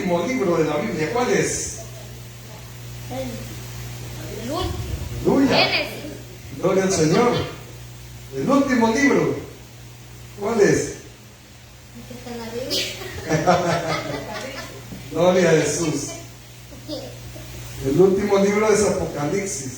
último libro de la Biblia. ¿Cuál es? El último. Aleluya. Génesis. Gloria al Señor. El último libro. ¿Cuál es? El que está en la Biblia. Gloria a Jesús. El último libro es Apocalipsis.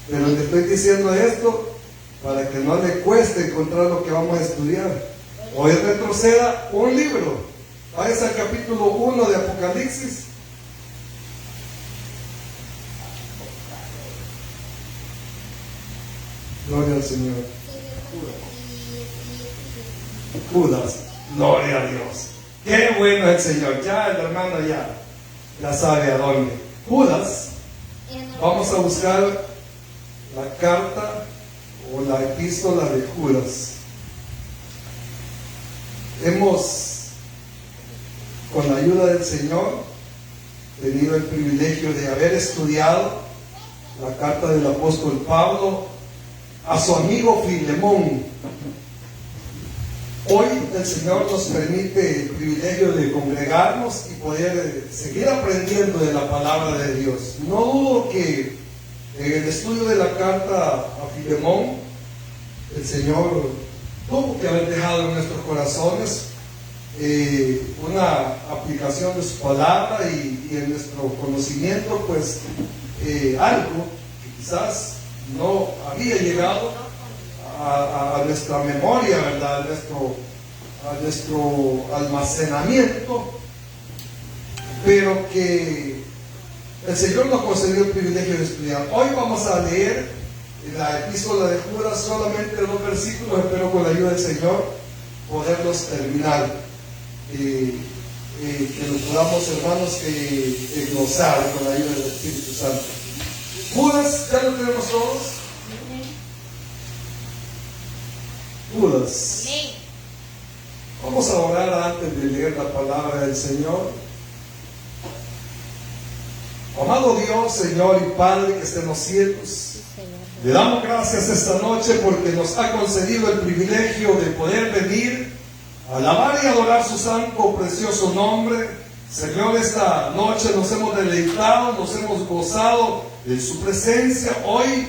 Pero le estoy diciendo esto para que no le cueste encontrar lo que vamos a estudiar. Hoy retroceda un libro. Vaya al capítulo 1 de Apocalipsis. Gloria al Señor. Judas. Gloria a Dios. Qué bueno es el Señor. Ya el hermano ya sabe a dónde. Judas. Vamos a buscar la carta o la epístola de Judas. Hemos, con la ayuda del Señor, tenido el privilegio de haber estudiado la carta del apóstol Pablo a su amigo Filemón. Hoy el Señor nos permite el privilegio de congregarnos y poder seguir aprendiendo de la palabra de Dios. No dudo que en el estudio de la carta a Filemón, el Señor tuvo que haber dejado en nuestros corazones una aplicación de su palabra y en nuestro conocimiento, pues algo que quizás no había llegado a nuestra memoria, ¿verdad? A nuestro almacenamiento, pero que el Señor nos concedió el privilegio de estudiar. Hoy vamos a leer la epístola de Judas, solamente 2 versículos. Espero con la ayuda del Señor poderlos terminar, que lo podamos, hermanos, gozar con la ayuda del Espíritu Santo. Judas, ¿ya lo tenemos todos? Judas. Vamos a orar antes de leer la palabra del Señor. Amado Dios, Señor y Padre que está en los cielos, le damos gracias esta noche porque nos ha concedido el privilegio de poder venir a alabar y adorar su santo, precioso nombre. Señor, esta noche nos hemos deleitado, nos hemos gozado de su presencia. Hoy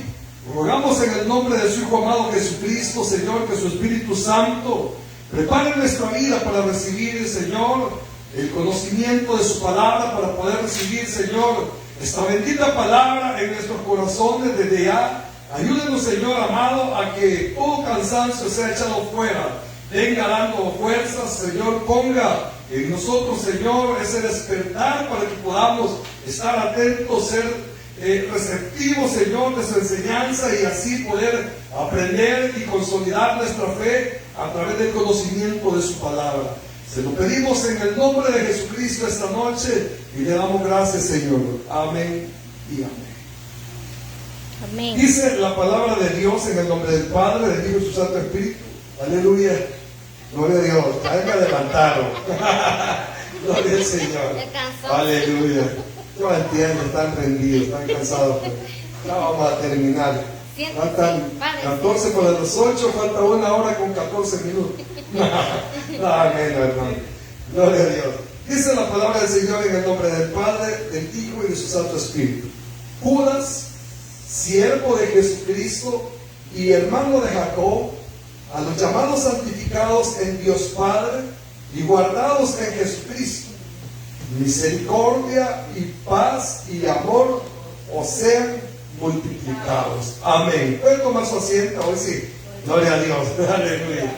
rogamos en el nombre de su Hijo amado Jesucristo, Señor, que su Espíritu Santo prepare nuestra vida para recibir, Señor, el conocimiento de su palabra, para poder recibir, Señor, esta bendita palabra en nuestros corazones desde ya. Ayúdenos, Señor amado, a que todo cansancio sea echado fuera. Venga dando fuerzas, Señor, ponga en nosotros, Señor, ese despertar para que podamos estar atentos, ser receptivos, Señor, de su enseñanza y así poder aprender y consolidar nuestra fe a través del conocimiento de su palabra. Se lo pedimos en el nombre de Jesucristo esta noche y le damos gracias, Señor. Amén y amén. Amén. Dice la palabra de Dios en el nombre del Padre, del Hijo y su Santo Espíritu. Aleluya. Gloria a Dios. Ahí me levantaron. Gloria al Señor. Aleluya. Yo entiendo, están rendidos, están cansados. Pero ya vamos a terminar. Faltan 14 para las 8, falta 1 hora con 14 minutos. Amén, hermano. Gloria a Dios. Dice la palabra del Señor en el nombre del Padre, del Hijo y de su Santo Espíritu. Judas, siervo de Jesucristo y hermano de Jacob, a los llamados santificados en Dios Padre y guardados en Jesucristo, misericordia y paz y amor os sean multiplicados. Amén. ¿Pueden tomar su asiento? Hoy sí. Gloria a Dios. Aleluya.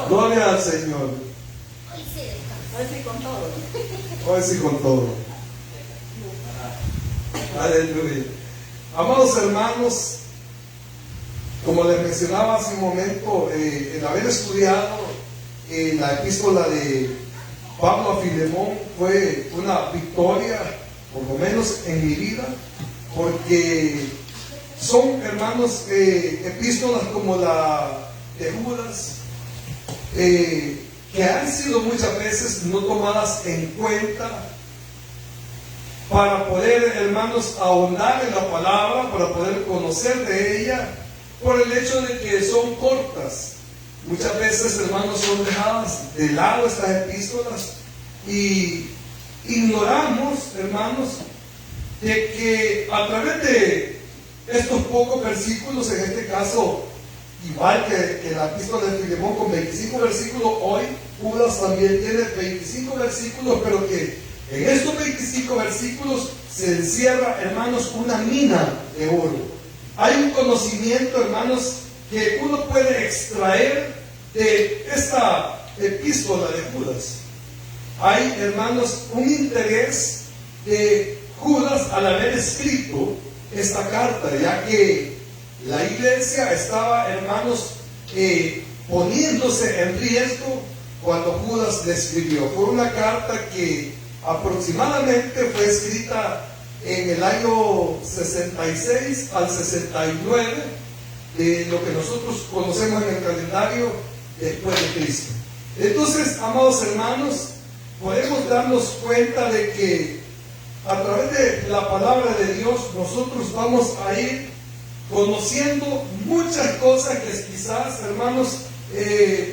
Gloria al Señor. Hoy sí con todo. Hoy sí con todo. Aleluya. Amados hermanos, como les mencionaba hace un momento, el haber estudiado la epístola de Pablo a Filemón fue una victoria, por lo menos en mi vida, porque son, hermanos, epístolas como la de Judas, que han sido muchas veces no tomadas en cuenta para poder, hermanos, ahondar en la palabra, para poder conocer de ella, por el hecho de que son cortas. Muchas veces, hermanos, son dejadas de lado estas epístolas y ignoramos, hermanos, de que a través de estos pocos versículos, en este caso, igual que la epístola de Filemón con 25 versículos, hoy Judas también tiene 25 versículos, pero que en estos 25 versículos se encierra, hermanos, una mina de oro. Hay un conocimiento, hermanos, que uno puede extraer de esta epístola de Judas. Hay, hermanos, un interés de Judas al haber escrito esta carta, ya que la iglesia estaba, hermanos, poniéndose en riesgo cuando Judas le escribió. Fue una carta que aproximadamente fue escrita en el año 66 al 69 de lo que nosotros conocemos en el calendario después de Cristo. Entonces, amados hermanos, podemos darnos cuenta de que a través de la palabra de Dios nosotros vamos a ir conociendo muchas cosas que quizás, hermanos,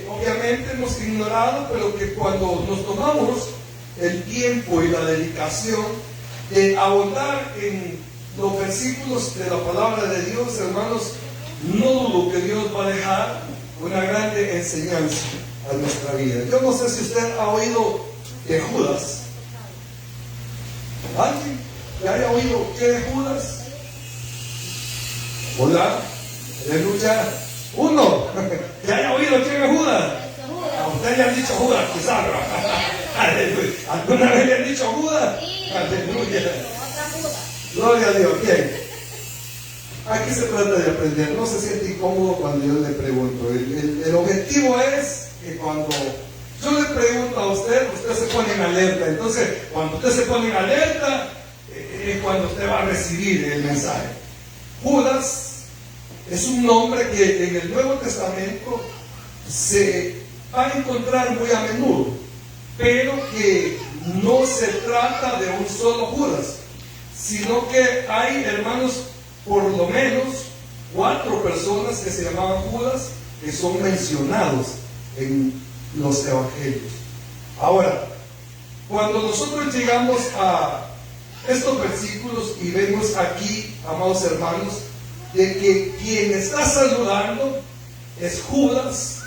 obviamente hemos ignorado, pero que cuando nos tomamos el tiempo y la dedicación de ahondar en los versículos de la palabra de Dios, hermanos, no dudo que Dios va a dejar una grande enseñanza a nuestra vida. Yo no sé si usted ha oído de Judas. ¿Alguien que haya oído qué de Judas? Hola, aleluya. Uno que haya oído qué de Judas. A usted le han dicho Judas, quizás. Aleluya. ¿Alguna vez le han dicho Judas? Aleluya. Gloria a Dios. Bien. Aquí se trata de aprender. No se siente incómodo cuando yo le pregunto. El objetivo es que cuando yo le pregunto a usted, usted se pone en alerta. Entonces, cuando usted se pone en alerta, es cuando usted va a recibir el mensaje. Judas es un nombre que en el Nuevo Testamento se va a encontrar muy a menudo, pero que no se trata de un solo Judas, sino que hay, hermanos, por lo menos 4 personas que se llamaban Judas, que son mencionados en los evangelios. Ahora, cuando nosotros llegamos a estos versículos y vemos aquí, amados hermanos, de que quien está saludando es Judas,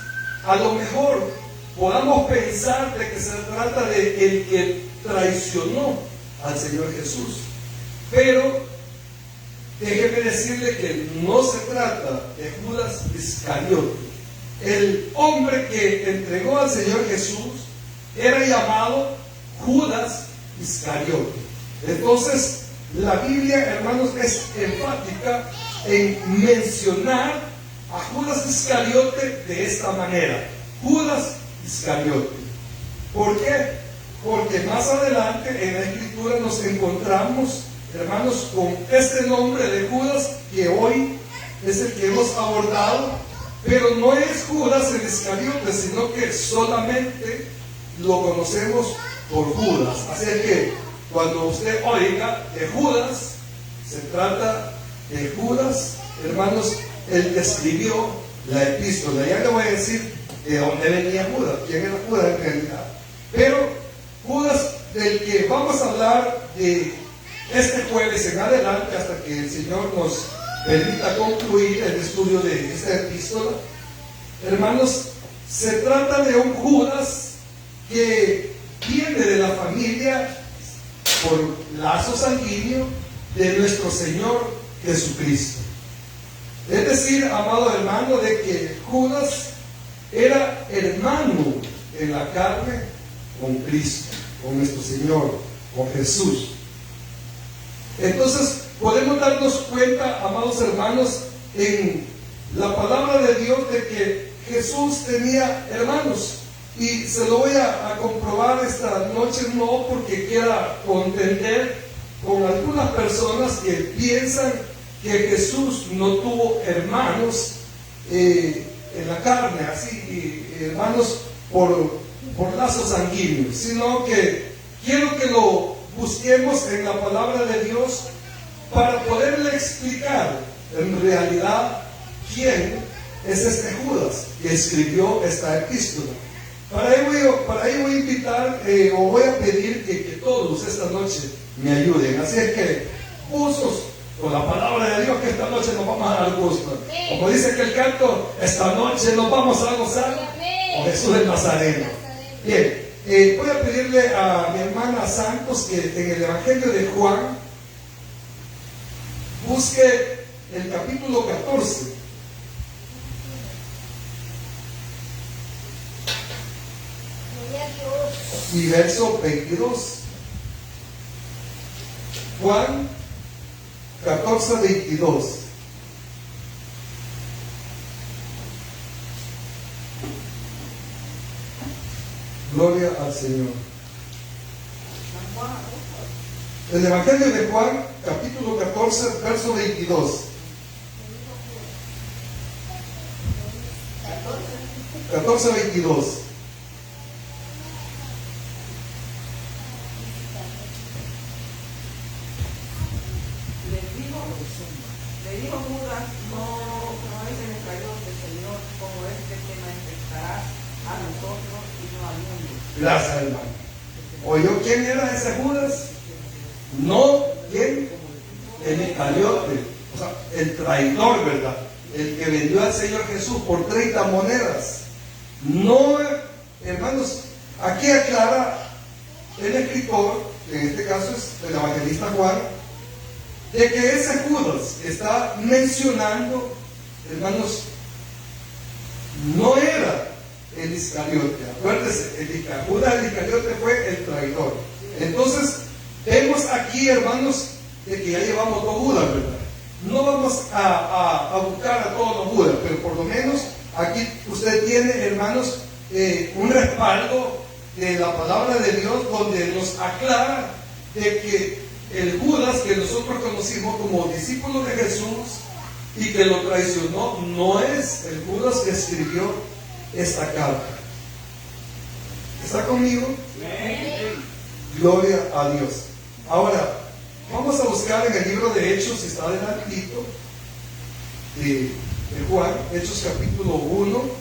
a lo mejor podamos pensar de que se trata de el que traicionó al Señor Jesús, pero déjeme decirle que no se trata de Judas Iscariote. El hombre que entregó al Señor Jesús era llamado Judas Iscariote. Entonces, la Biblia, hermanos, es enfática en mencionar a Judas Iscariote de esta manera: Judas Iscariote. ¿Por qué? Porque más adelante en la Escritura nos encontramos, hermanos, con este nombre de Judas, que hoy es el que hemos abordado, pero no es Judas el Iscariote, sino que solamente lo conocemos por Judas. Así es que cuando usted oiga de Judas, se trata de Judas, hermanos, el que escribió la epístola. Ya le voy a decir de dónde venía Judas, quién era Judas en realidad. Pero Judas, del que vamos a hablar de este jueves en adelante, hasta que el Señor nos permita concluir el estudio de esta epístola, hermanos, se trata de un Judas que viene de la familia por lazo sanguíneo de nuestro Señor Jesucristo. Es decir, amado hermano, de que Judas era hermano en la carne con Cristo, con nuestro Señor, con Jesús. Entonces podemos darnos cuenta, amados hermanos, en la palabra de Dios de que Jesús tenía hermanos. Y se lo voy a comprobar esta noche, no porque quiera contender con algunas personas que piensan que Jesús no tuvo hermanos en la carne, así, hermanos por lazos sanguíneos, sino que quiero que lo busquemos en la palabra de Dios para poderle explicar en realidad quién es este Judas que escribió esta epístola. Para ello voy a invitar o voy a pedir que todos todos esta noche me ayuden. Así es que, usos con la palabra de Dios, que esta noche nos vamos a dar gusto. Como dice que el canto, esta noche nos vamos a gozar con Jesús el Nazareno. Bien, voy a pedirle a mi hermana Santos que en el Evangelio de Juan busque el capítulo 14. Y verso 22. Juan 14, 22. Gloria al Señor. El Evangelio de Juan, capítulo 14, verso 22. 14, 22. Le dijo Judas, no es el Iscariote, Señor, como que manifestará a nosotros y no al mundo. Gracias, hermano. ¿Oyó quién era ese Judas? No, ¿quién? El Iscariote, o sea, el traidor, ¿verdad? El que vendió al Señor Jesús por 30 monedas. No, hermanos, aquí aclara el escritor, que en este caso es el evangelista Juan, de que ese Judas que está mencionando, hermanos, no era el Iscariote. Acuérdense, Judas el Iscariote fue el traidor. Entonces, vemos aquí, hermanos, de que ya llevamos dos Judas, ¿verdad? No vamos a buscar a todos los Judas, pero por lo menos aquí usted tiene, hermanos, un respaldo de la palabra de Dios, donde nos aclara de que el Judas que nosotros conocimos como discípulo de Jesús y que lo traicionó, no es el Judas que escribió esta carta. ¿Está conmigo? Gloria a Dios. Ahora, vamos a buscar en el libro de Hechos, si está adelantito, de Juan, Hechos capítulo 1.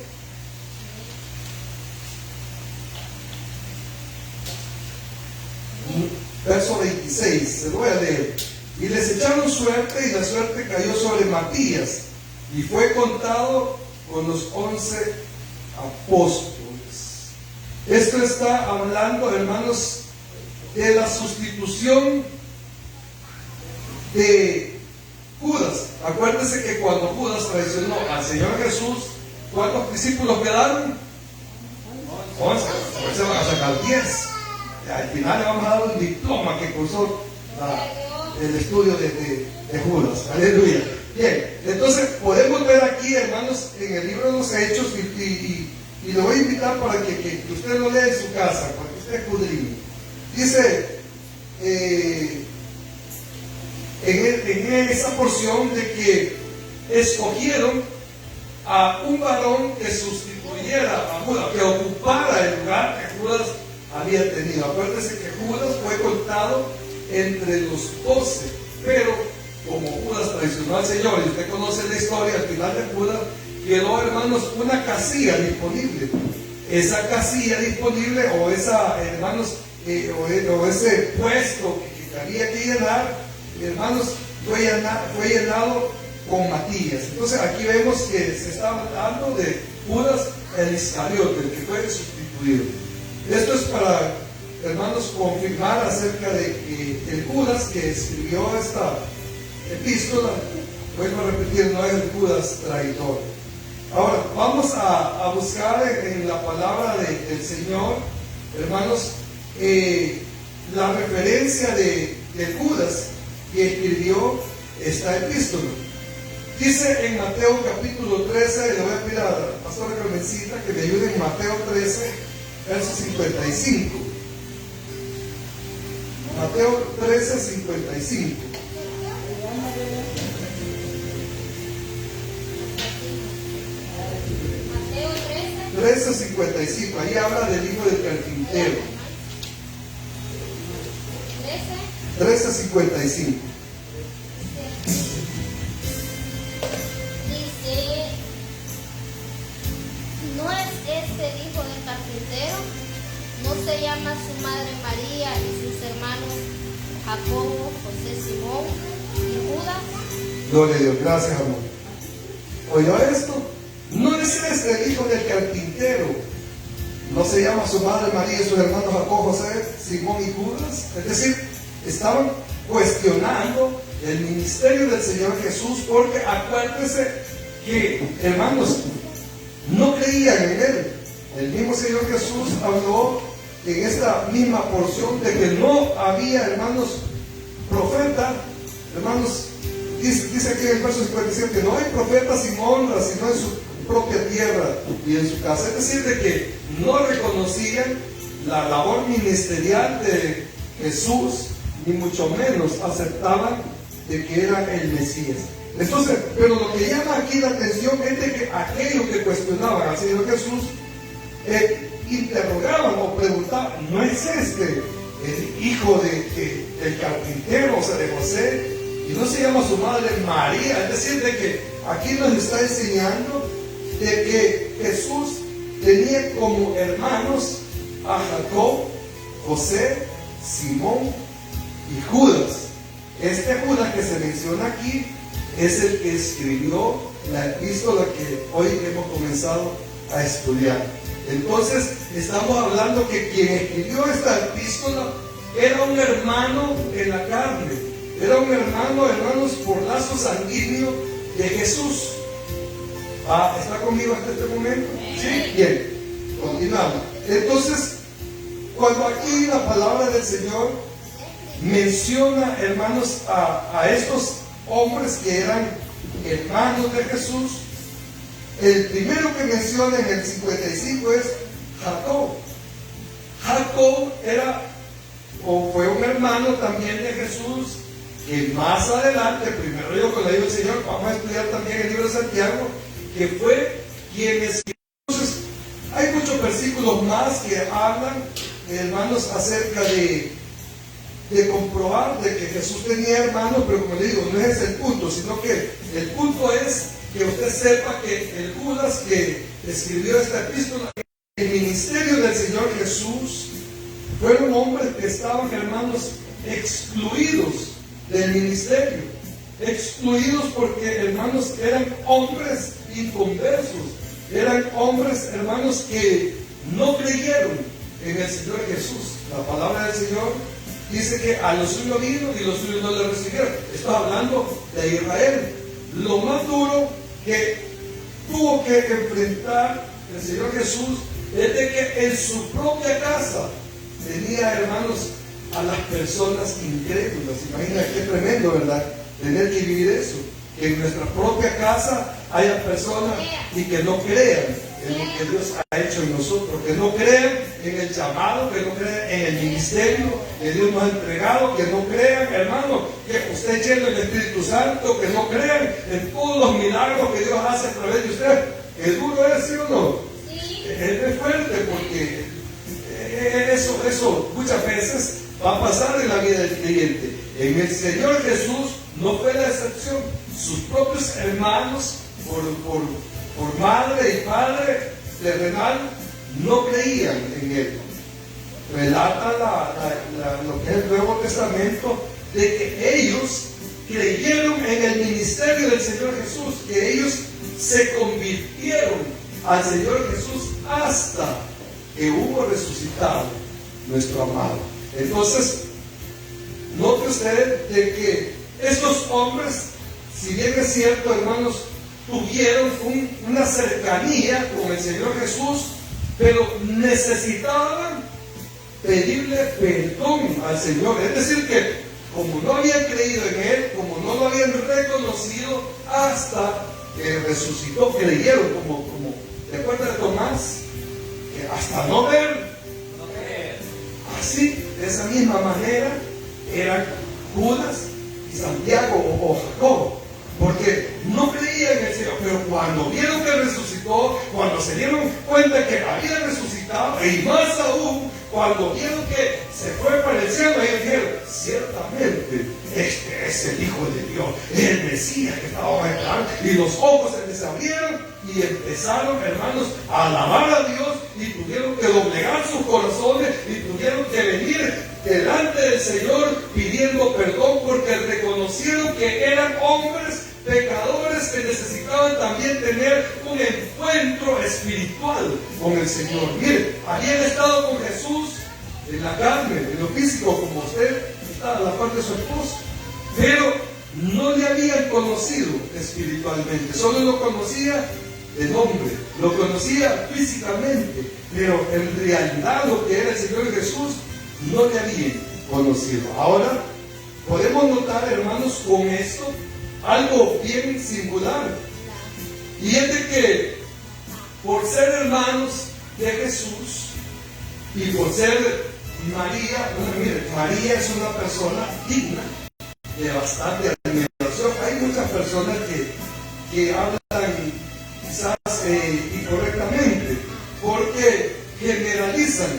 Verso 26, se lo voy a leer. Y les echaron suerte, y la suerte cayó sobre Matías, y fue contado con los 11 apóstoles. Esto está hablando, hermanos, de la sustitución de Judas. Acuérdense que cuando Judas traicionó al Señor Jesús, ¿cuántos discípulos quedaron? 11. Ahora se van a sacar 10. Al final le vamos a dar un diploma que cursó el estudio de Judas. Aleluya. Bien, entonces podemos ver aquí, hermanos, en el libro de los Hechos, y le voy a invitar para que usted lo lea en su casa, para que usted escudriñe. Dice en esa porción de que escogieron a un varón que sustituyera a Judas, que ocupara el lugar que Judas había tenido. Acuérdense que Judas fue contado entre los 12, pero como Judas traicionó al Señor, y usted conoce la historia, al final de Judas quedó, hermanos, una casilla disponible. Esa casilla disponible, o esa, hermanos, o ese puesto que había que llenar, hermanos, fue llenado con Matías. Entonces aquí vemos que se está hablando de Judas el Iscariote, el que fue sustituido. Esto es para, hermanos, confirmar acerca de que el Judas que escribió esta epístola, vuelvo a repetir, no es el Judas traidor. Ahora, vamos a buscar en la palabra del Señor, hermanos, la referencia de Judas que escribió esta epístola. Dice en Mateo capítulo 13, le voy a pedir a la pastora Carmencita que me ayude en Mateo 13, verso 55. Mateo 13, 55. Mateo 13, 55. Ahí habla del hijo del carpintero. 13, 55. Dice, ¿no es este el hijo del carpintero? ¿No se llama su madre María y sus hermanos Jacobo, José, Simón y Judas. Gloria a Dios, gracias, amor. ¿Oyó esto? No es este el hijo del carpintero. No se llama su madre María y sus hermanos Jacobo, José, Simón y Judas. Es decir, estaban cuestionando el ministerio del Señor Jesús, porque acuérdense que, hermanos, no creían en Él. El mismo Señor Jesús habló en esta misma porción de que no había, hermanos, profeta. Hermanos, dice aquí en el verso 57 que no hay profeta sin honra, sino en su propia tierra y en su casa. Es decir, de que no reconocían la labor ministerial de Jesús, ni mucho menos aceptaban de que era el Mesías. Entonces, pero lo que llama aquí la atención es de que aquellos que cuestionaban al Señor Jesús interrogaban o preguntaban: ¿no es este el hijo del carpintero, o sea, de José? Y no se llama su madre María. Es decir, de que aquí nos está enseñando de que Jesús tenía como hermanos a Jacob, José, Simón y Judas. Este Judas que se menciona aquí es el que escribió la epístola que hoy hemos comenzado a estudiar. Entonces, estamos hablando que quien escribió esta epístola era un hermano en la carne, era un hermano, hermanos, por lazo sanguíneo de Jesús. ¿Está conmigo hasta este momento? Sí. Bien, continuamos. Entonces, cuando aquí la palabra del Señor menciona, hermanos, a estos hombres que eran hermanos de Jesús, el primero que menciona en el 55 es Jacob. Jacob era o fue un hermano también de Jesús, que más adelante, primero yo con la ayuda del Señor, vamos a estudiar también el libro de Santiago, que fue quien escribió. Entonces, hay muchos versículos más que hablan, hermanos, acerca de comprobar de que Jesús tenía hermanos, pero como le digo, no es el punto, sino que el punto es que usted sepa que el Judas que escribió esta epístola, el ministerio del Señor Jesús, fueron hombres que estaban, hermanos, excluidos del ministerio, excluidos porque, hermanos, eran hombres inconversos, eran hombres, hermanos, que no creyeron en el Señor Jesús. La palabra del Señor dice que a los suyos vino y los suyos no le recibieron. Está hablando de Israel. Lo más duro que tuvo que enfrentar el Señor Jesús es de que en su propia casa tenía, hermanos, a las personas incrédulas. Imagina qué tremendo, ¿verdad? Tener que vivir eso. Que en nuestra propia casa haya personas y que no crean en lo que Dios ha hecho en nosotros, que no crean en el llamado, que no crean en el ministerio que Dios nos ha entregado, que no crean, hermano, que usted es lleno del Espíritu Santo, que no crean en todos los milagros que Dios hace a través de usted. ¿Es duro es, sí o no? Sí. Es fuerte, porque eso muchas veces va a pasar en la vida del creyente. En el Señor Jesús no fue la excepción. Sus propios hermanos, por madre y padre terrenal, no creían en Él. Relata lo que es el Nuevo Testamento, de que ellos creyeron en el ministerio del Señor Jesús, que ellos se convirtieron al Señor Jesús hasta que hubo resucitado nuestro amado. Entonces, note usted de que estos hombres, si bien es cierto, hermanos, tuvieron una cercanía con el Señor Jesús, pero necesitaban pedirle perdón al Señor. Es decir, que como no habían creído en Él, como no lo habían reconocido hasta que resucitó, creyeron, como ¿te acuerdas de Tomás? Que hasta no ver. Así, de esa misma manera, eran Judas y Santiago o Jacob, porque no creían en el Señor, pero cuando vieron que resucitó, cuando se dieron cuenta que había resucitado, y más aún, cuando vieron que se fue para el cielo, ellos dijeron: ciertamente, este es el Hijo de Dios, el Mesías que estaba esperando, y los ojos se les abrieron, y empezaron, hermanos, a alabar a Dios y tuvieron que doblegar sus corazones y tuvieron que venir delante del Señor pidiendo perdón porque reconocieron que eran hombres pecadores que necesitaban también tener un encuentro espiritual con el Señor. Miren, habían estado con Jesús en la carne, en lo físico, como usted está a la parte de su esposo, pero no le habían conocido espiritualmente, solo lo conocía de nombre, lo conocía físicamente, pero en realidad lo que era el Señor Jesús no le habían conocido. Ahora podemos notar, hermanos, con esto algo bien singular, y es de que por ser hermanos de Jesús y por ser María, mire, María es una persona digna de bastante admiración. Hay muchas personas que hablan quizás incorrectamente porque generalizan.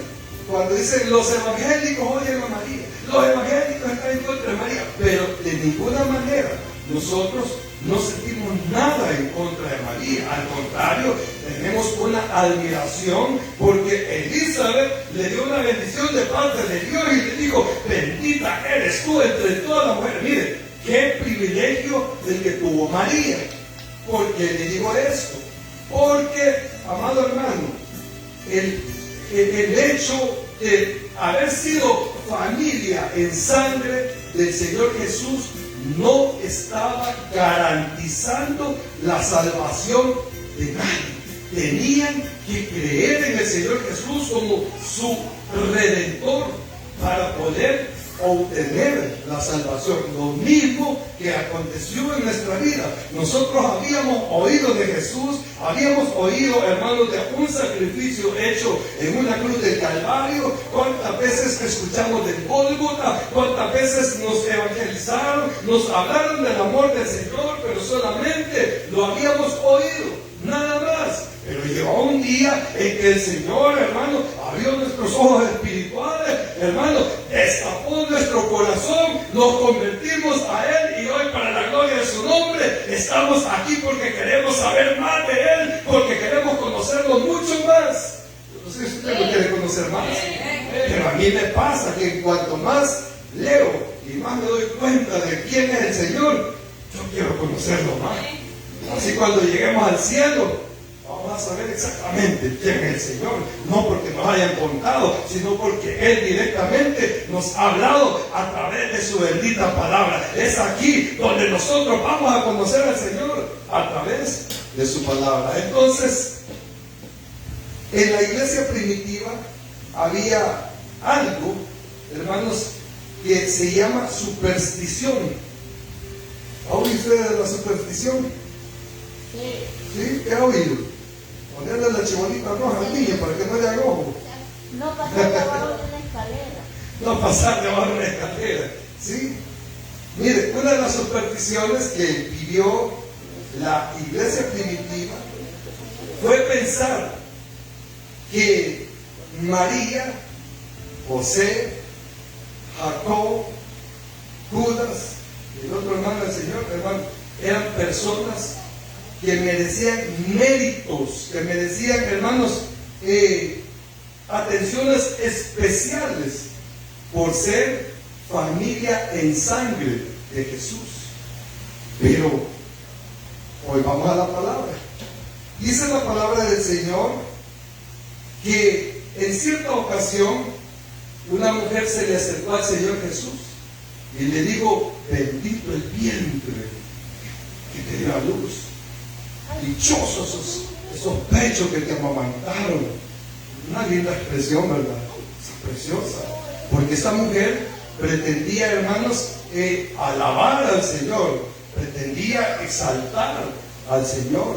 Cuando dicen los evangélicos odian a María, los evangélicos están en contra de María, pero de ninguna manera nosotros no sentimos nada en contra de María. Al contrario, tenemos una admiración porque Elizabeth le dio una bendición de parte de Dios y le dijo: bendita eres tú entre todas las mujeres. Mire, qué privilegio el que tuvo María. ¿Por qué le digo esto? Porque, amado hermano, el hecho de haber sido familia en sangre del Señor Jesús no estaba garantizando la salvación de nadie. Tenían que creer en el Señor Jesús como su Redentor para poder obtener la salvación. Lo mismo que aconteció en nuestra vida. Nosotros habíamos oído de Jesús, habíamos oído, hermanos, de un sacrificio hecho en una cruz del Calvario. Cuántas veces escuchamos del Gólgota, cuántas veces nos evangelizaron, nos hablaron del amor del Señor, pero solamente lo habíamos oído, nada más. Pero llegó un día en que el Señor, hermano, abrió nuestros ojos espirituales, hermano, destapó nuestro corazón, nos convertimos a Él, y hoy, para la gloria de su nombre, estamos aquí porque queremos saber más de Él, porque queremos conocerlo mucho más. No sé si usted lo quiere conocer más, pero a mí me pasa que en cuanto más leo y más me doy cuenta de quién es el Señor, yo quiero conocerlo más. Así cuando lleguemos al cielo, vamos a saber exactamente quién es el Señor, no porque nos hayan contado, sino porque Él directamente nos ha hablado a través de su bendita palabra. Es aquí donde nosotros vamos a conocer al Señor, a través de su palabra. Entonces, en la iglesia primitiva había algo, hermanos, que se llama superstición. ¿Ha oído usted de la superstición? ¿Sí? ¿Qué ha oído? Ponerle la chibolita roja al niño para que no le haga ojo. No pasar debajo de una escalera. No pasar debajo de una escalera. ¿Sí? Mire, una de las supersticiones que vivió la iglesia primitiva fue pensar que María, José, Jacob, Judas, el otro hermano del Señor, hermano, eran personas que merecían méritos, que merecían, hermanos, atenciones especiales por ser familia en sangre de Jesús. Pero hoy vamos a la palabra. Dice la palabra del Señor que en cierta ocasión una mujer se le acercó al Señor Jesús y le dijo: bendito el vientre que te dio a luz, dichosos esos pechos que te amamantaron. Una linda expresión, ¿verdad? Es preciosa, porque esta mujer pretendía, hermanos, alabar al Señor, pretendía exaltar al Señor,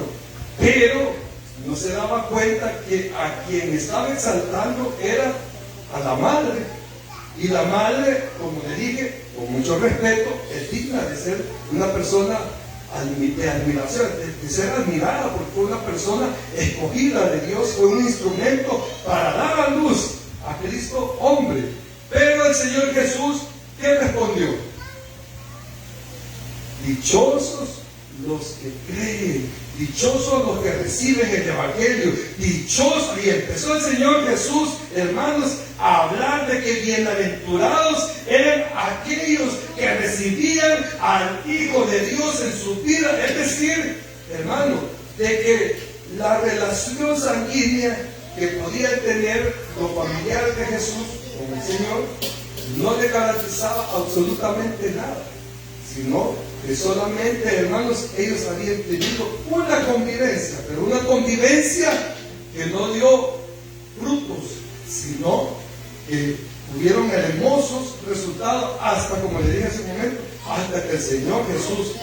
pero no se daba cuenta que a quien estaba exaltando era a la madre. Y la madre, como le dije, con mucho respeto, es digna de ser una persona de admiración, de ser admirada, porque fue una persona escogida de Dios, fue un instrumento para dar a luz a Cristo hombre. Pero el Señor Jesús, ¿qué respondió? Dichosos los que creen, dichosos los que reciben el Evangelio, dichosos. Y empezó el Señor Jesús, hermanos, a hablar de que bienaventurados eran aquellos que recibían al Hijo de Dios en su vida. Es decir, hermano, de que la relación sanguínea que podían tener los familiares de Jesús con el Señor no le garantizaba absolutamente nada, sino que solamente, hermanos, ellos habían tenido una convivencia, pero una convivencia que no dio frutos, sino que tuvieron hermosos resultados hasta, como le dije hace un momento, hasta que el Señor Jesús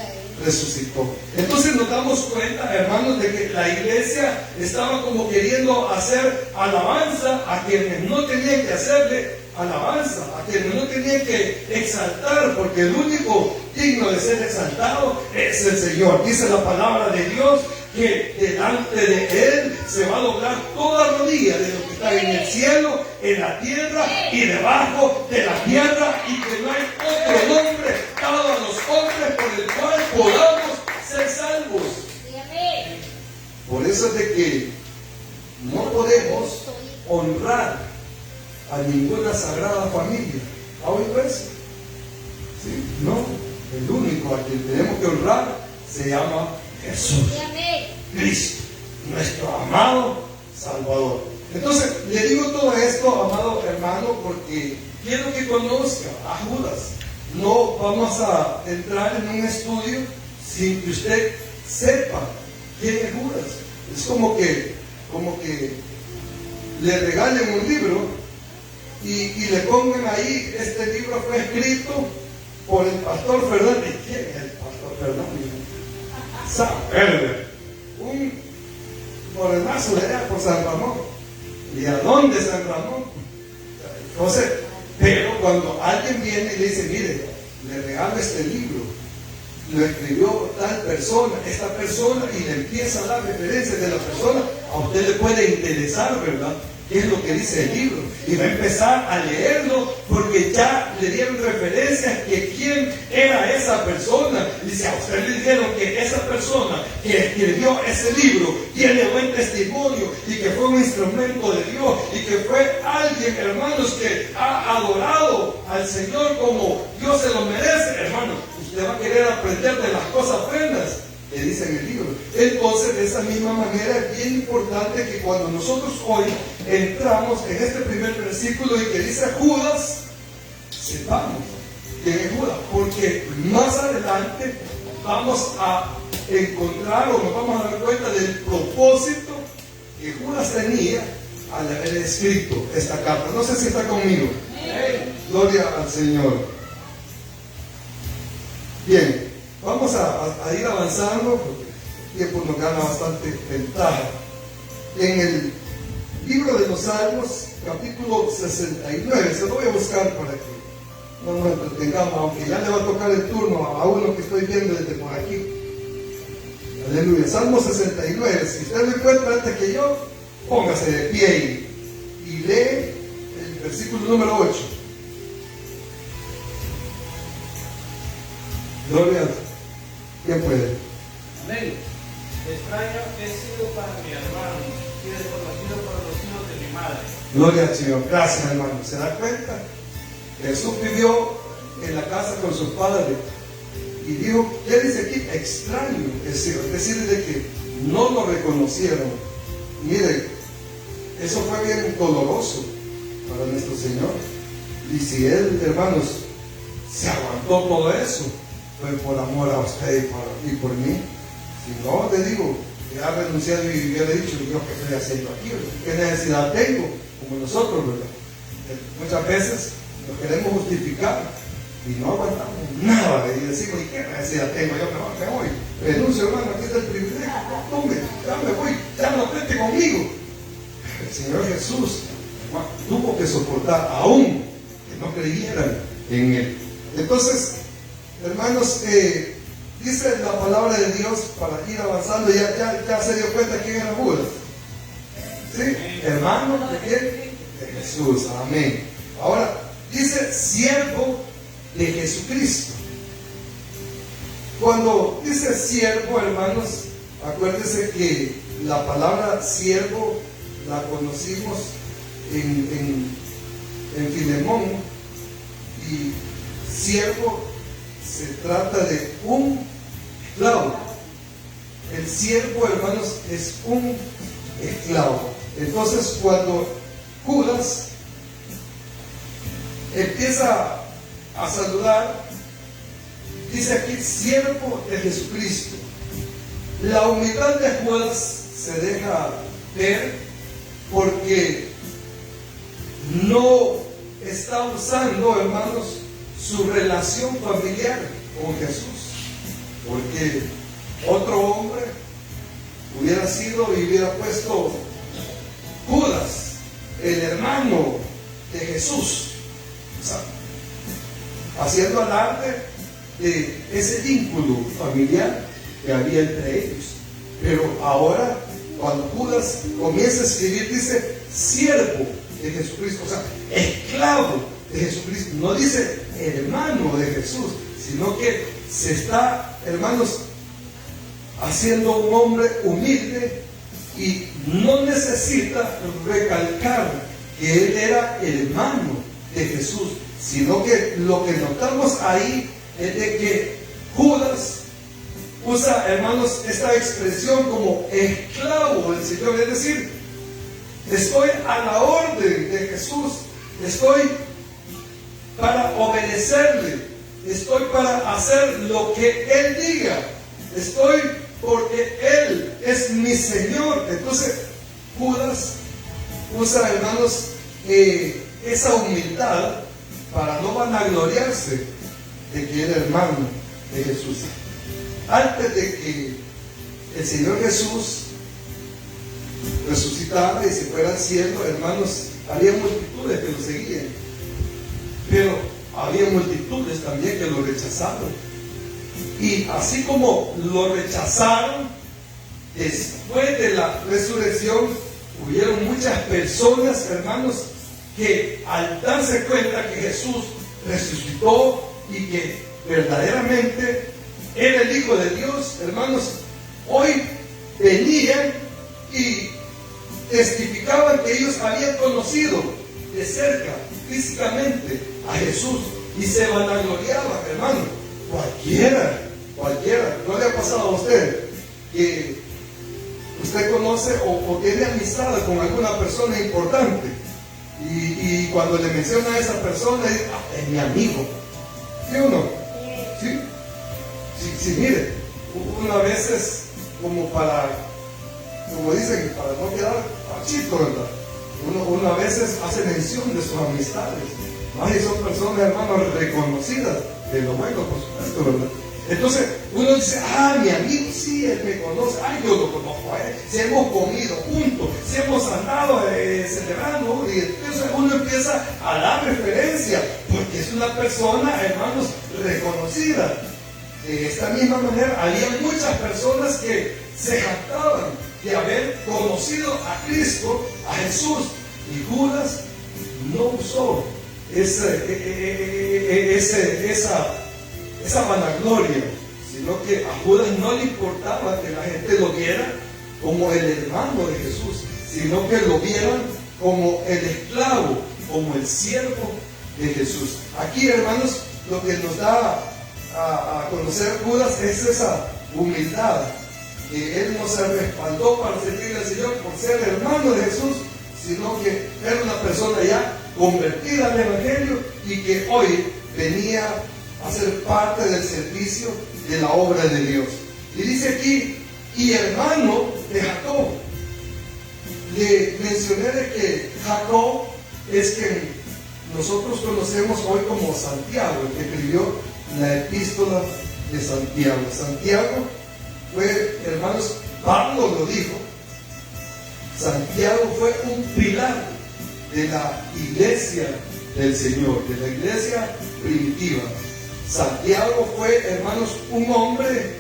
resucitó. Entonces nos damos cuenta, hermanos, de que la iglesia estaba como queriendo hacer alabanza a quienes no tenían que hacerle alabanza, a quienes no tenían que exaltar, porque el único digno de ser exaltado es el Señor. Dice la palabra de Dios que delante de Él se va a doblar toda rodilla de lo que está en el cielo, en la tierra y debajo de la tierra, y que no hay otro nombre dado a los hombres por el cual podamos ser salvos. Por eso es de que no podemos honrar a ninguna sagrada familia. ¿Ha oído eso? ¿Sí? No, el único a quien tenemos que honrar se llama Jesús, Cristo, nuestro amado Salvador. Entonces, le digo todo esto, amado hermano, porque quiero que conozca a Judas. No vamos a entrar en un estudio sin que usted sepa quién es Judas. Es como que le regalen un libro y le pongan ahí: este libro fue escrito por el pastor Fernández. ¿Quién es el pastor Fernández? San Herbert, un morenazo de allá por San Ramón. ¿Y a dónde San Ramón? Entonces, pero cuando alguien viene y le dice: mire, le regalo este libro, lo escribió tal persona, esta persona, y le empieza a dar referencias de la persona, a usted le puede interesar, ¿verdad?, qué es lo que dice el libro, y va a empezar a leerlo porque ya le dieron referencias que quién era esa persona. Y si a usted le dijeron que esa persona que escribió ese libro tiene buen testimonio y que fue un instrumento de Dios y que fue alguien, hermanos, que ha adorado al Señor como Dios se lo merece, hermano, usted va a querer aprender de las cosas buenas que dice en el libro. Entonces, de esa misma manera, es bien importante que cuando nosotros hoy entramos en este primer versículo y que dice Judas, sepamos quién es Judas, porque más adelante vamos a encontrar, o nos vamos a dar cuenta del propósito que Judas tenía al haber escrito esta carta. No sé si está conmigo. Gloria al Señor. Bien. Vamos a ir avanzando porque el tiempo nos gana bastante ventaja. En el libro de los Salmos, capítulo 69, se lo voy a buscar para que no nos entretengamos, aunque ya le va a tocar el turno a uno que estoy viendo desde por aquí. Aleluya. Salmo 69. Si usted lo encuentra antes que yo, póngase de pie y lee el versículo número 8. Gloria a Dios. ¿Quién puede? Amén. Extraño he sido para mi hermano y desconocido para los hijos de mi madre. Gloria al Señor. Gracias, hermano. ¿Se da cuenta? Jesús vivió en la casa con sus padres y dijo, ¿qué dice aquí? Extraño he sido. Es decir, de que no lo reconocieron. Miren, eso fue bien doloroso para nuestro Señor. Y si Él, hermanos, se aguantó todo eso, fue por amor a usted y por mí. Si no, te digo, que ha renunciado y hubiera dicho: yo qué estoy haciendo aquí, qué necesidad tengo, como nosotros, ¿verdad? Muchas veces nos queremos justificar y no aguantamos nada y decimos: ¿y qué necesidad tengo? Yo me voy, renuncio, hermano, aquí está el privilegio, tome, ya me voy, ya no cuente conmigo. El Señor Jesús, hermano, tuvo que soportar aún que no creyeran en Él. Entonces, hermanos, dice la palabra de Dios, para ir avanzando, ya se dio cuenta quién era Judas. ¿Sí? Hermano de quién? De Jesús. Amén. Ahora, dice siervo de Jesucristo. Cuando dice siervo, hermanos, acuérdense que la palabra siervo la conocimos en Filemón, y siervo se trata de un esclavo. El siervo, hermanos, es un esclavo. Entonces, cuando Judas empieza a saludar, dice aquí, siervo de Jesucristo. La humildad de Judas se deja ver porque no está usando, hermanos, su relación familiar con Jesús. Porque otro hombre hubiera sido y hubiera puesto Judas, el hermano de Jesús, o sea, haciendo alarde de ese vínculo familiar que había entre ellos. Pero ahora, cuando Judas comienza a escribir, dice siervo de Jesucristo, o sea, esclavo de Jesucristo. No dice hermano de Jesús, sino que se está, hermanos, haciendo un hombre humilde, y no necesita recalcar que él era hermano de Jesús, sino que lo que notamos ahí es de que Judas usa, hermanos, esta expresión como esclavo del Señor, es decir, estoy a la orden de Jesús, estoy para obedecerle, estoy para hacer lo que Él diga, estoy porque Él es mi Señor. Entonces Judas usa, hermanos, esa humildad para no vanagloriarse de que era hermano de Jesús. Antes de que el Señor Jesús resucitara y se fuera al cielo, hermanos, había multitudes que lo seguían, pero había multitudes también que lo rechazaron. Y así como lo rechazaron, después de la resurrección, hubieron muchas personas, hermanos, que al darse cuenta que Jesús resucitó y que verdaderamente era el Hijo de Dios, hermanos, hoy venían y testificaban que ellos habían conocido de cerca, físicamente, a Jesús, y se vanagloriaban, hermano. Cualquiera, ¿no le ha pasado a usted que usted conoce o tiene amistad con alguna persona importante, y cuando le menciona a esa persona, dice, es mi amigo? ¿Sí o no? ¿Sí? Sí, mire, una vez es como dicen, para no quedar pachito, ¿verdad? Uno a veces hace mención de sus amistades, más y son personas, hermanos, reconocidas de lo bueno, por supuesto, ¿verdad? Entonces uno dice, mi amigo, sí, él me conoce, yo lo conozco a él, si hemos comido juntos, si hemos andado celebrando, y entonces uno empieza a dar referencia, porque es una persona, hermanos, reconocida. De esta misma manera, había muchas personas que se jactaban de haber conocido a Cristo, a Jesús, y Judas no usó esa vanagloria, sino que a Judas no le importaba que la gente lo viera como el hermano de Jesús, sino que lo vieran como el esclavo, como el siervo de Jesús. Aquí, hermanos, lo que nos da a conocer Judas es esa humildad, que él no se respaldó para servirle al Señor por ser hermano de Jesús, sino que era una persona ya convertida al Evangelio y que hoy venía a ser parte del servicio de la obra de Dios. Y dice aquí, y hermano de Jacob. Le mencioné de que Jacob es quien nosotros conocemos hoy como Santiago, el que escribió la epístola de Santiago. Santiago fue, hermanos, Pablo lo dijo, Santiago fue un pilar de la iglesia del Señor, de la iglesia primitiva. Santiago fue, hermanos, un hombre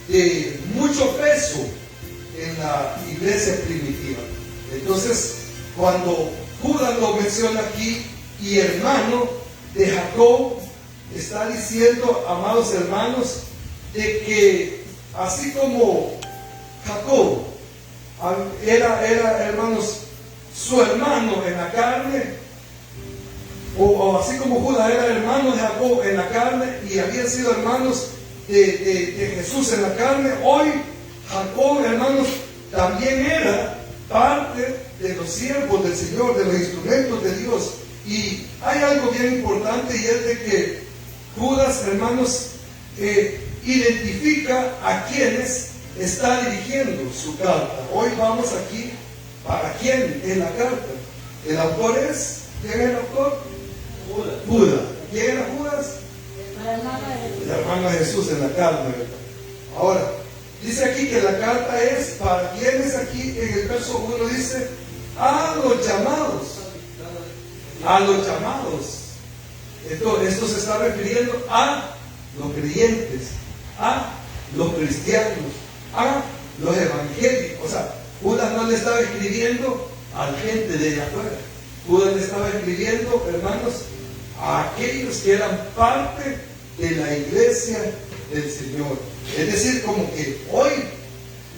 de mucho peso en la iglesia primitiva. Entonces, cuando Judas lo menciona aquí, y hermano de Jacob, está diciendo, amados hermanos, de que así como Jacob era, hermanos, su hermano en la carne, o así como Judas era hermano de Jacob en la carne y habían sido hermanos de Jesús en la carne, hoy Jacob, hermanos, también era parte de los siervos del Señor, de los instrumentos de Dios. Y hay algo bien importante, y es de que Judas, hermanos, identifica a quienes está dirigiendo su carta. Hoy vamos aquí, ¿para quién es la carta? El autor es, ¿quién es el autor? Judas. ¿Quién era Judas? El hermano de Jesús en la carne, ¿verdad? Ahora, dice aquí que la carta es para quienes. Aquí en el verso 1 dice a los llamados. A los llamados. Esto se está refiriendo a los creyentes, a los cristianos, a los evangélicos. O sea, Judas no le estaba escribiendo a la gente de allá afuera. Judas le estaba escribiendo, hermanos, a aquellos que eran parte de la iglesia del Señor. Es decir, como que hoy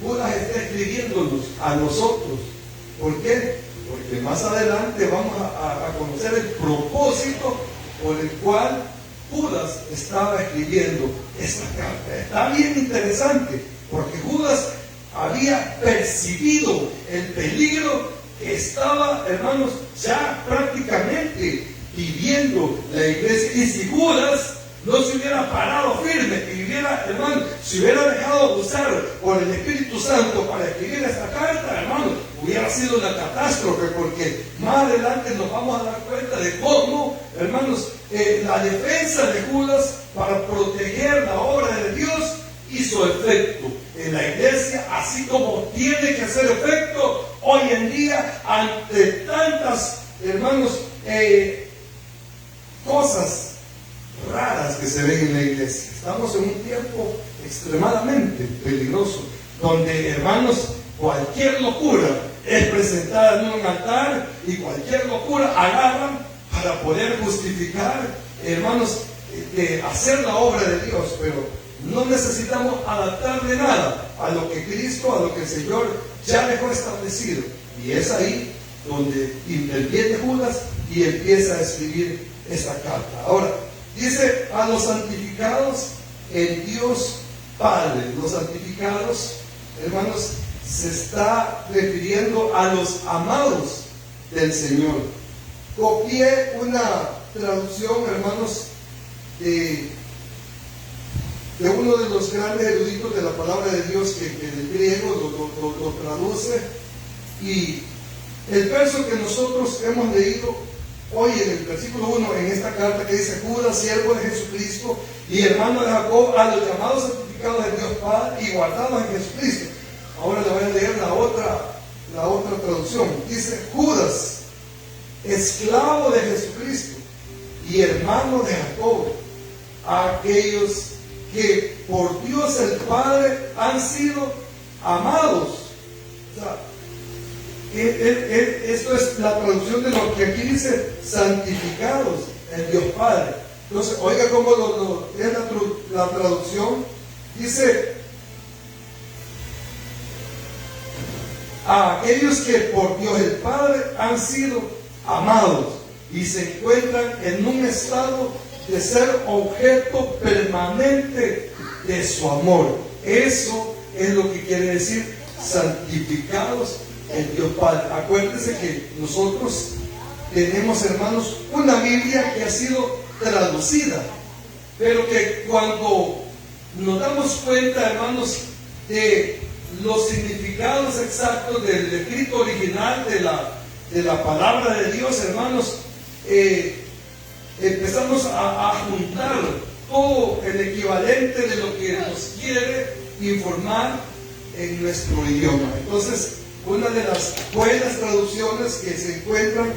Judas está escribiéndonos a nosotros. ¿Por qué? Porque más adelante vamos a conocer el propósito por el cual Judas estaba escribiendo esta carta. Está bien interesante, porque Judas había percibido el peligro que estaba, hermanos, ya prácticamente viviendo la iglesia. Y si Judas no se hubiera parado firme y se hubiera dejado usar por el Espíritu Santo para escribir esta carta, hermano, hubiera sido una catástrofe, porque más adelante nos vamos a dar cuenta de cómo, hermanos, la defensa de Judas para proteger la obra de Dios hizo efecto en la iglesia, así como tiene que hacer efecto hoy en día ante tantas, hermanos, cosas raras que se ven en la iglesia. Estamos en un tiempo extremadamente peligroso, donde, hermanos, cualquier locura es presentada en un altar y cualquier locura agarran para poder justificar, hermanos, de hacer la obra de Dios. Pero no necesitamos adaptarle nada a lo que Cristo, a lo que el Señor ya dejó establecido. Y es ahí donde interviene Judas y empieza a escribir esta carta. Ahora, dice a los santificados en Dios Padre. Los santificados, hermanos, se está refiriendo a los amados del Señor. Copié una traducción, hermanos, de uno de los grandes eruditos de la palabra de Dios, que del griego lo traduce. Y el verso que nosotros hemos leído hoy en el versículo 1, en esta carta, que dice: Judas, siervo de Jesucristo y hermano de Jacob, a los llamados santificados de Dios Padre y guardados en Jesucristo. Ahora le voy a leer la otra traducción. Dice: Judas, esclavo de Jesucristo y hermano de Jacob, a aquellos que por Dios el Padre han sido amados. O sea, esto es la traducción de lo que aquí dice: santificados en Dios Padre. Entonces, oiga cómo es la traducción. Dice: a aquellos que por Dios el Padre han sido amados y se encuentran en un estado de ser objeto permanente de su amor. Eso es lo que quiere decir santificados en Dios Padre. Acuérdense que nosotros tenemos, hermanos, una Biblia que ha sido traducida, pero que cuando nos damos cuenta, hermanos, de los significados exactos del escrito original de la palabra de Dios, hermanos, empezamos a juntar todo el equivalente de lo que nos quiere informar en nuestro idioma. Entonces, una de las buenas traducciones que se encuentran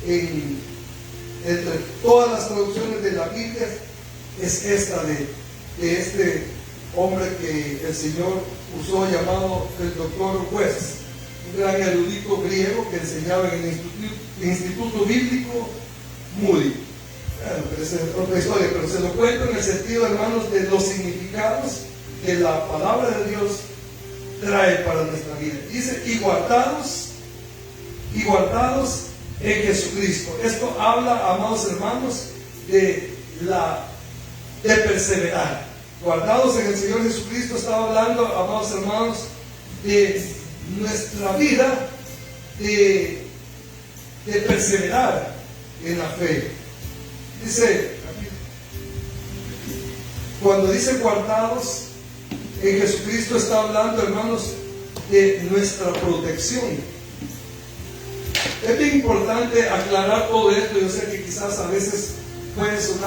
entre todas las traducciones de la Biblia es esta de este hombre que el Señor usó, llamado el doctor West, un gran erudito griego que enseñaba en el Instituto Bíblico Moody. Bueno, pero esa es otra historia, pero se lo cuento en el sentido, hermanos, de los significados que la palabra de Dios trae para nuestra vida. Dice, y guardados en Jesucristo. Esto habla, amados hermanos, de perseverar. Guardados en el Señor Jesucristo, estaba hablando, amados hermanos, de nuestra vida, de perseverar en la fe. Dice, cuando dice guardados en Jesucristo, está hablando, hermanos, de nuestra protección. Es bien importante aclarar todo esto. Yo sé que quizás a veces puede sonar